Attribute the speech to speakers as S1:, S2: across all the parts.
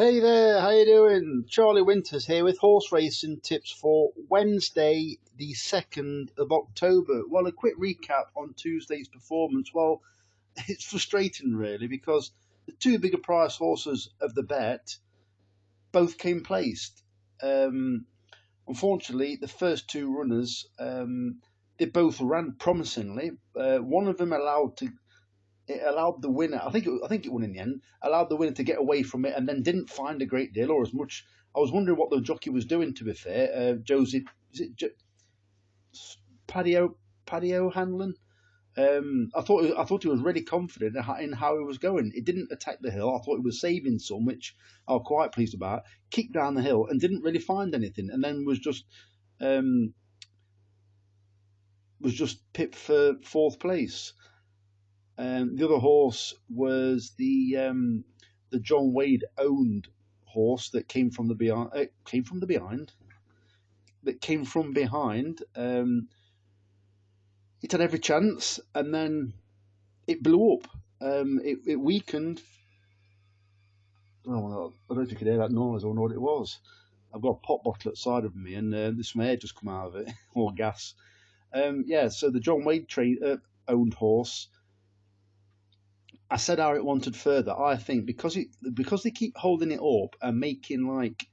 S1: Hey there, how you doing? Charlie Winters here with horse racing tips for Wednesday, the 2nd of October. Well, a quick recap on Tuesday's performance. Well, it's frustrating really because the two bigger price horses of the bet both came placed. Unfortunately, the first two runners, they both ran promisingly. One of them it allowed the winner. I think it won in the end. Allowed the winner to get away from it, and then didn't find a great deal or as much. I was wondering what the jockey was doing. To be fair, Josie, is it Paddy Hanlon? I thought he was really confident in how he was going. He didn't attack the hill. I thought he was saving some, which I was quite pleased about. Kicked down the hill and didn't really find anything, and then um, was just pipped for fourth place. The other horse was the John Wade owned horse that came from the behind. That came from behind. It had every chance, and then it blew up. It weakened. Oh, I don't know if you could hear that noise or know what it was. I've got a pop bottle outside of me, and there's some air just come out of it, or gas. Yeah, so the John Wade owned horse. I said how it wanted further. I think because they keep holding it up and making like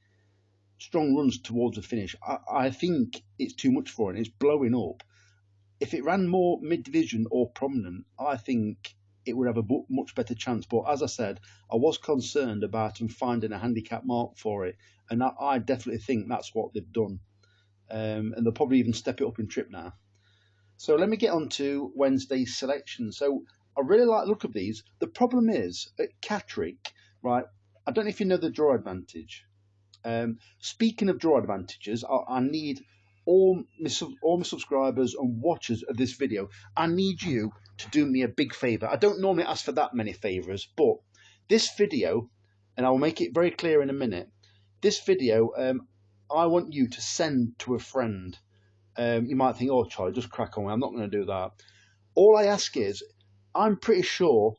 S1: strong runs towards the finish, I think it's too much for it. It's blowing up. If it ran more mid division or prominent, I think it would have a much better chance. But as I said, I was concerned about them finding a handicap mark for it, and I definitely think that's what they've done. And they'll probably even step it up in trip now. So let me get on to Wednesday's selection. So I really like the look of these. The problem is at Catterick, right? I don't know if you know the draw advantage. Speaking of draw advantages, I need all my subscribers and watchers of this video. I need you to do me a big favour. I don't normally ask for that many favours, but this video, and I'll make it very clear in a minute. This video, I want you to send to a friend. You might think, oh, Charlie, just crack on. I'm not going to do that. All I ask is, I'm pretty sure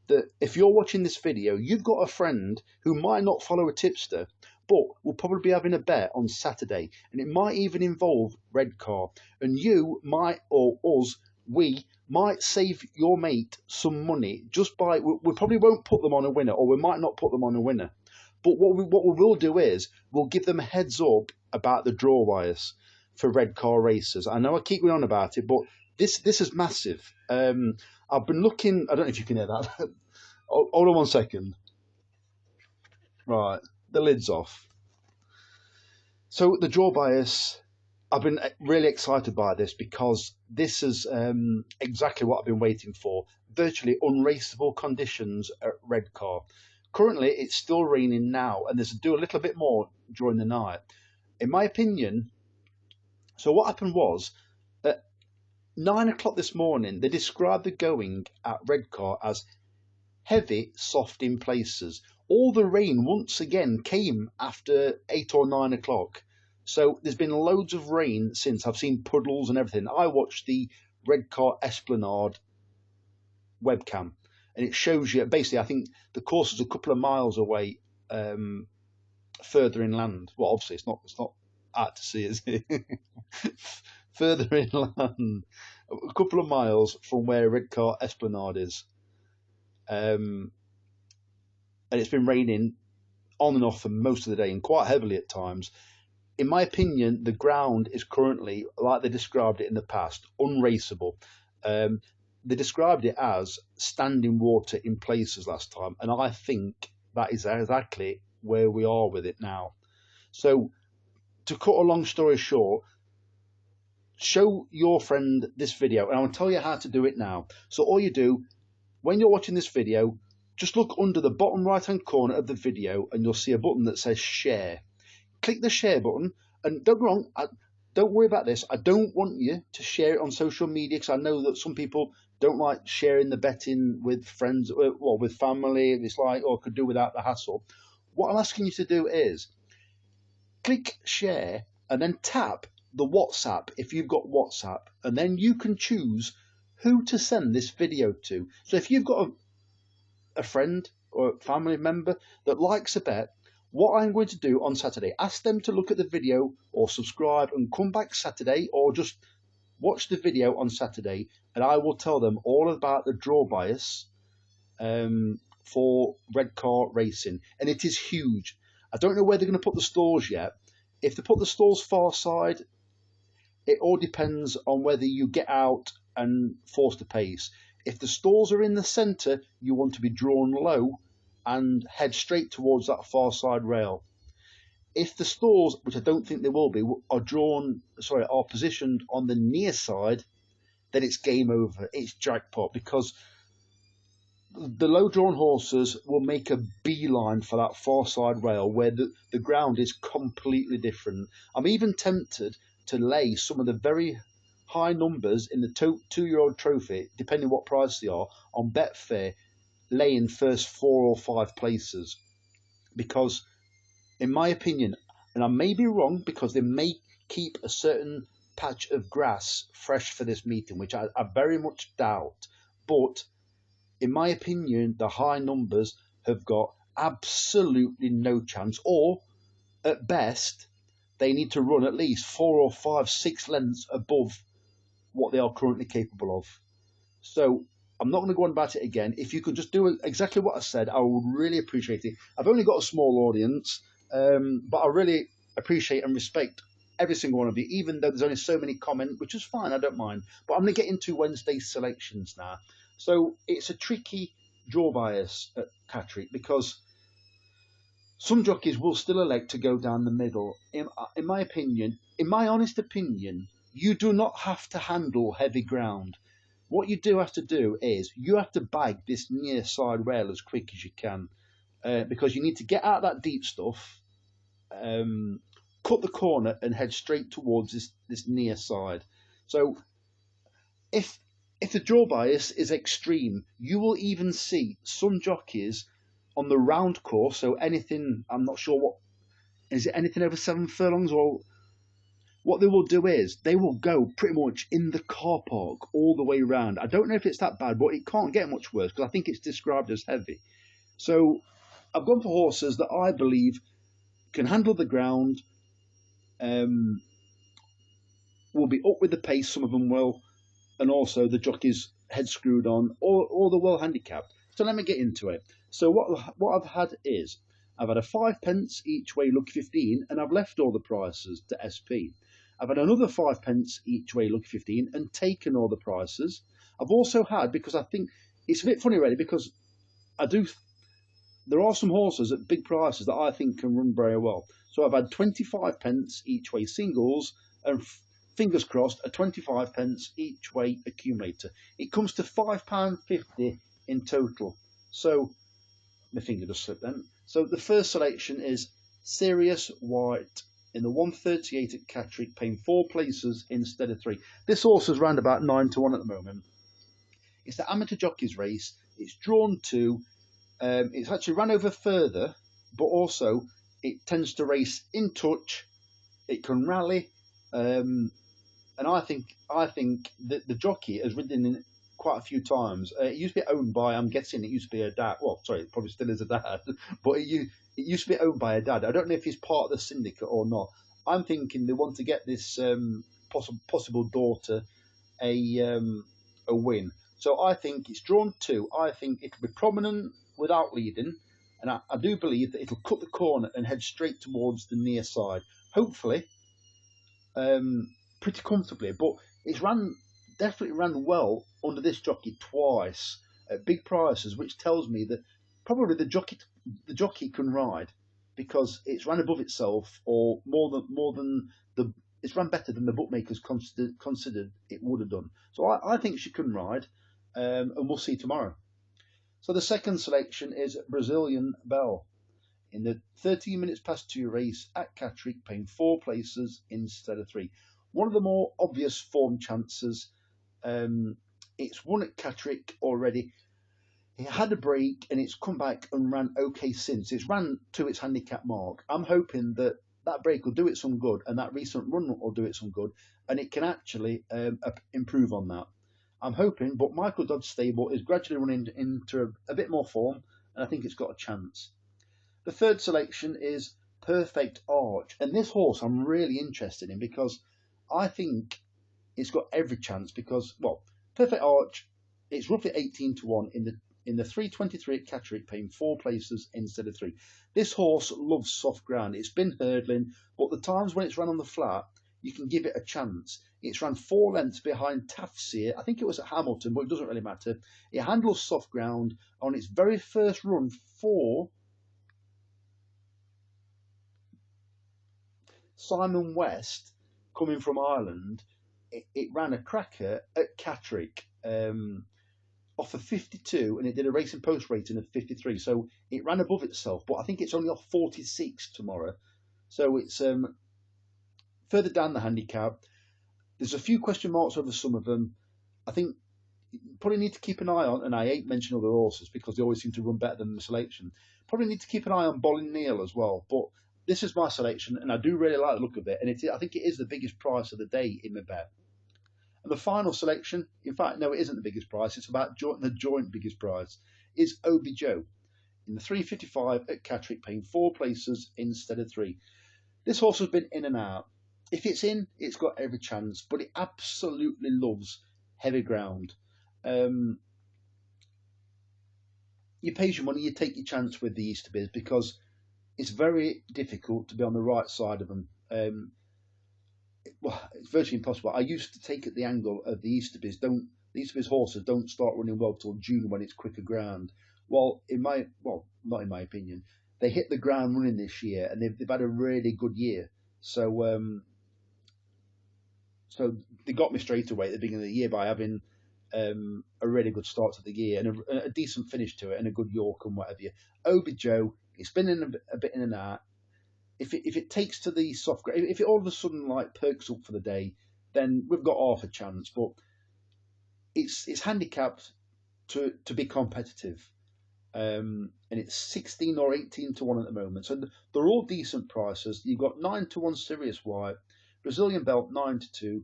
S1: that if you're watching this video, you've got a friend who might not follow a tipster, but will probably be having a bet on Saturday, and it might even involve Redcar. And you might, or us, we might save your mate some money just by, we probably won't put them on a winner, or we might not put them on a winner. But what we will do is, we'll give them a heads up about the draw wires for Redcar races. I know I keep going on about it, but this is massive. I've been looking. I don't know if you can hear that. Hold on 1 second. Right, the lid's off. So the draw bias. I've been really excited by this because this is exactly what I've been waiting for. Virtually unraceable conditions at Redcar. Currently, it's still raining now, and there's do a little bit more during the night. In my opinion, so what happened was at 9 o'clock this morning, they described the going at Redcar as heavy, soft in places. All the rain once again came after 8 or 9 o'clock. So there's been loads of rain since. I've seen puddles and everything. I watched the Redcar Esplanade webcam, and it shows you basically. I think the course is a couple of miles away, further inland. Well, obviously it's not out to sea, is it? Further inland, a couple of miles from where Redcar Esplanade is. And it's been raining on and off for most of the day and quite heavily at times. In my opinion, the ground is currently, like they described it in the past, unraceable. They described it as standing water in places last time, and I think that is exactly where we are with it now. So, to cut a long story short, show your friend this video, and I'll tell you how to do it now. So all you do, when you're watching this video, just look under the bottom right hand corner of the video and you'll see a button that says share. Click the share button, and don't get wrong, don't worry about this. I don't want you to share it on social media because I know that some people don't like sharing the betting with friends or with family. It's like, oh, I could do without the hassle. What I'm asking you to do is click share and then tap the WhatsApp if you've got WhatsApp, and then you can choose who to send this video to. So if you've got a friend or a family member that likes a bet, what I'm going to do on Saturday, ask them to look at the video or subscribe and come back Saturday, or just watch the video on Saturday, and I will tell them all about the draw bias for red car racing. And it is huge. I don't know where they're going to put the stalls yet. If they put the stalls far side, it all depends on whether you get out and force the pace. If the stalls are in the centre, you want to be drawn low and head straight towards that far side rail. If the stalls, which I don't think they will be, are positioned on the near side, then it's game over. It's jackpot, because the low drawn horses will make a beeline for that far side rail where the ground is completely different. I'm even tempted to lay some of the very high numbers in the 2-year-old trophy, depending what price they are, on Betfair, laying first 4 or 5 places. Because, in my opinion, and I may be wrong, because they may keep a certain patch of grass fresh for this meeting, which I very much doubt, but in my opinion, the high numbers have got absolutely no chance, or at best, they need to run at least 4 or 5, 6 lengths above what they are currently capable of. So I'm not going to go on about it again. If you could just do exactly what I said, I would really appreciate it. I've only got a small audience, but I really appreciate and respect every single one of you, even though there's only so many comments, which is fine, I don't mind. But I'm going to get into Wednesday's selections now. So it's a tricky draw bias at Catterick, because some jockeys will still elect to go down the middle. In my opinion, in my honest opinion, you do not have to handle heavy ground. What you do have to do is you have to bag this near side rail as quick as you can, because you need to get out that deep stuff, cut the corner and head straight towards this near side. So if the draw bias is extreme, you will even see some jockeys on the round course, so anything, I'm not sure what, is it anything over 7 furlongs, or what they will do is they will go pretty much in the car park all the way around. I don't know if it's that bad, but it can't get much worse, because I think it's described as heavy. So I've gone for horses that I believe can handle the ground, will be up with the pace, some of them will, and also the jockey's head screwed on, or the well handicapped. So let me get into it. So what I've had is, I've had a 5 pence each way Lucky 15, and I've left all the prices to SP. I've had another 5 pence each way Lucky 15 and taken all the prices. I've also had, because I think it's a bit funny really, because there are some horses at big prices that I think can run very well. So I've had 25 pence each way singles, and fingers crossed, a 25 pence each way accumulator. It comes to £5.50 in total. So my finger just slipped then. So the first selection is Serious White in the 138 at Catterick, paying 4 places instead of 3. This horse is round about 9 to 1 at the moment. It's the amateur jockeys race. It's drawn 2. It's actually run over further, but also it tends to race in touch. It can rally, and I think that the jockey has ridden in quite a few times. It used to be owned by, I'm guessing it used to be a dad. Well, sorry, it probably still is a dad, but it used to be owned by a dad. I don't know if he's part of the syndicate or not. I'm thinking they want to get this possible daughter a win. So I think it's drawn 2. I think it'll be prominent without leading, and I do believe that it'll cut the corner and head straight towards the near side. Hopefully, pretty comfortably, but it's definitely ran well under this jockey twice at big prices, which tells me that probably the jockey can ride, because it's ran above itself, or it's ran better than the bookmakers considered it would have done. So I think she can ride, and we'll see tomorrow. So the second selection is Brazilian Belle in the 13 minutes past 2 race at Catterick, paying 4 places instead of 3. One of the more obvious form chances. It's won at Catterick already. It had a break and it's come back and ran okay since. It's ran to its handicap mark. I'm hoping that break will do it some good, and that recent run will do it some good, and it can actually improve on that. I'm hoping, but Michael Dodd's stable is gradually running into a bit more form, and I think it's got a chance. The third selection is Perfect Arch, and this horse I'm really interested in because I think it's got every chance. Because, well, Perfect Arch, it's roughly 18 to 1 in the 323 at Catterick, paying 4 places instead of 3. This horse loves soft ground. It's been hurdling, but the times when it's run on the flat, you can give it a chance. It's ran 4 lengths behind Tafsir. I think it was at Hamilton, but it doesn't really matter. It handles soft ground. On its very first run for Simon West, coming from Ireland, it ran a cracker at Catterick off of 52, and it did a racing post rating of 53. So it ran above itself, but I think it's only off 46 tomorrow. So it's further down the handicap. There's a few question marks over some of them. I think you probably need to keep an eye on, and I hate mentioning other horses because they always seem to run better than the selection. Probably need to keep an eye on Bolin Neal as well. But this is my selection, and I do really like the look of it. And I think it is the biggest price of the day in my bet. And the final selection, in fact, no, it isn't the biggest price. It's about the joint biggest price, is Obi Joe in the 355 at Catterick, paying 4 places instead of 3. This horse has been in and out. If it's in, it's got every chance, but it absolutely loves heavy ground. You pay your money, you take your chance with the Easterbees because it's very difficult to be on the right side of them. Well, it's virtually impossible. I used to take at the angle of the Easterbees. The Easterbees horses don't start running well till June when it's quicker ground. Well, not in my opinion, they hit the ground running this year, and they've had a really good year. So, so they got me straight away at the beginning of the year by having a really good start to the year and a decent finish to it and a good York and whatever. Obi Joe, it's been in a bit in and out. If it takes to the soft ground, if it all of a sudden like perks up for the day, then we've got half a chance. But it's handicapped to be competitive, and it's 16 or 18 to 1 at the moment. So they're all decent prices. You've got 9 to 1 Sirius White, Brazilian Belt 9 to 2,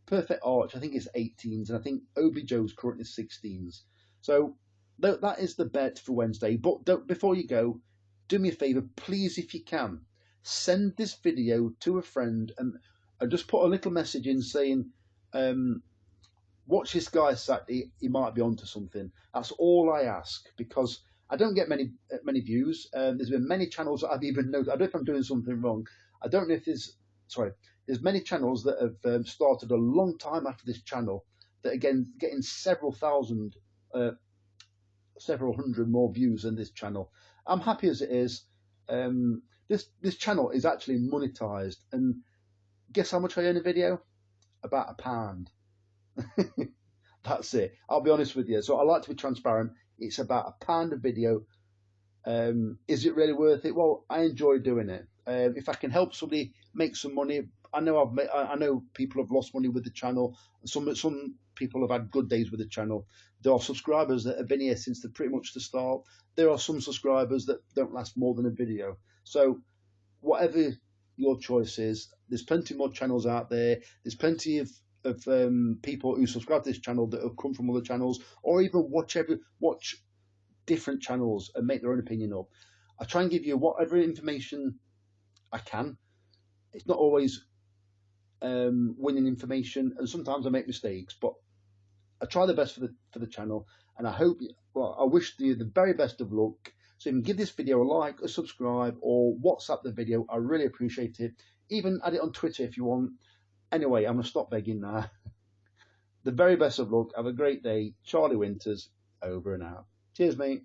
S1: Perfect Arch I think is 18s, and I think Obi Joe's currently 16s. So that is the bet for Wednesday. But before you go, do me a favour, please, if you can, send this video to a friend and just put a little message in saying, watch this guy Saturday, he might be onto something. That's all I ask, because I don't get many views. There's been many channels that I've even noticed. I don't know if I'm doing something wrong. I don't know if there's many channels that have started a long time after this channel that again getting several hundred more views than this channel. I'm happy as it is. This channel is actually monetized, and guess how much I earn a video? About £1. That's it. I'll be honest with you. So I like to be transparent. It's about £1 a video. Is it really worth it? Well, I enjoy doing it. If I can help somebody make some money, I know people have lost money with the channel. Some people have had good days with the channel. There are subscribers that have been here since pretty much the start. There are some subscribers that don't last more than a video. So whatever your choice is, there's plenty more channels out there. There's plenty of people who subscribe to this channel that have come from other channels, or even watch different channels and make their own opinion up. I try and give you whatever information I can. It's not always winning information, and sometimes I make mistakes, but I try the best for the channel, and I wish you the very best of luck. So you can give this video a like, a subscribe, or WhatsApp the video. I really appreciate it. Even add it on Twitter if you want. Anyway, I'm going to stop begging now. The very best of luck. Have a great day. Charlie Winters, over and out. Cheers, mate.